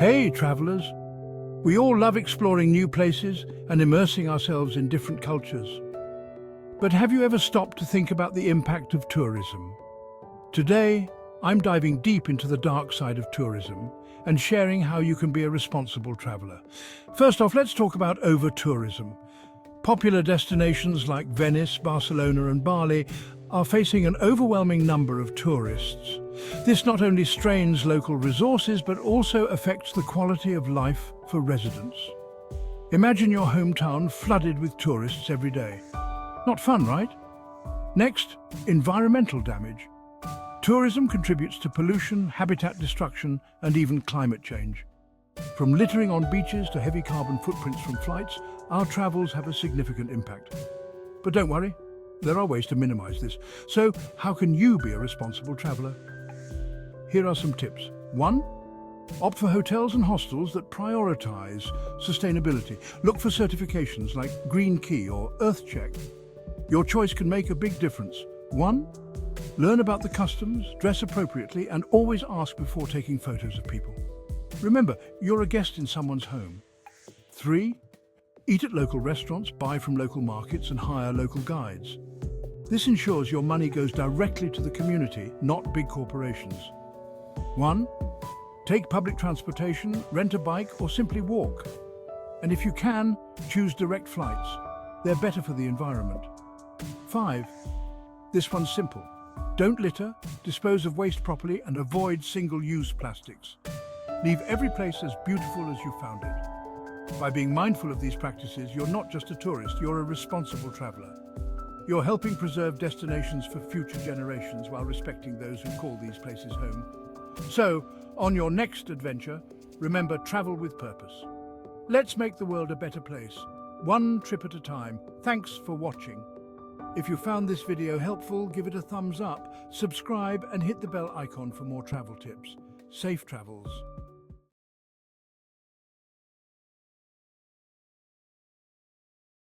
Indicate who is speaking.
Speaker 1: Hey, travelers! We all love exploring new places and immersing ourselves in different cultures. But have you ever stopped to think about the impact of tourism? Today, I'm diving deep into the dark side of tourism and sharing how you can be a responsible traveler. First off, let's talk about over-tourism. Popular destinations like Venice, Barcelona and Bali are facing an overwhelming number of tourists. This not only strains local resources but also affects the quality of life for residents. Imagine your hometown flooded with tourists every day. Not fun, right? Next, environmental damage. Tourism contributes to pollution, habitat destruction and even climate change. From littering on beaches to heavy carbon footprints from flights, our travels have a significant impact. But don't worry, there are ways to minimize this. So, how can you be a responsible traveler? Here are some tips. 1. Opt for hotels and hostels that prioritize sustainability. Look for certifications like Green Key or EarthCheck. Your choice can make a big difference. 1. Learn about the customs, dress appropriately, and always ask before taking photos of people. Remember, you're a guest in someone's home. 3. Eat at local restaurants, buy from local markets, and hire local guides. This ensures your money goes directly to the community, not big corporations. 1. Take public transportation, rent a bike, or simply walk. And if you can, choose direct flights. They're better for the environment. 5. This one's simple. Don't litter, dispose of waste properly, and avoid single-use plastics. Leave every place as beautiful as you found it. By being mindful of these practices, you're not just a tourist, you're a responsible traveler. You're helping preserve destinations for future generations while respecting those who call these places home. So, on your next adventure, remember, travel with purpose. Let's make the world a better place, one trip at a time. Thanks for watching. If you found this video helpful, give it a thumbs up, subscribe and hit the bell icon for more travel tips. Safe travels.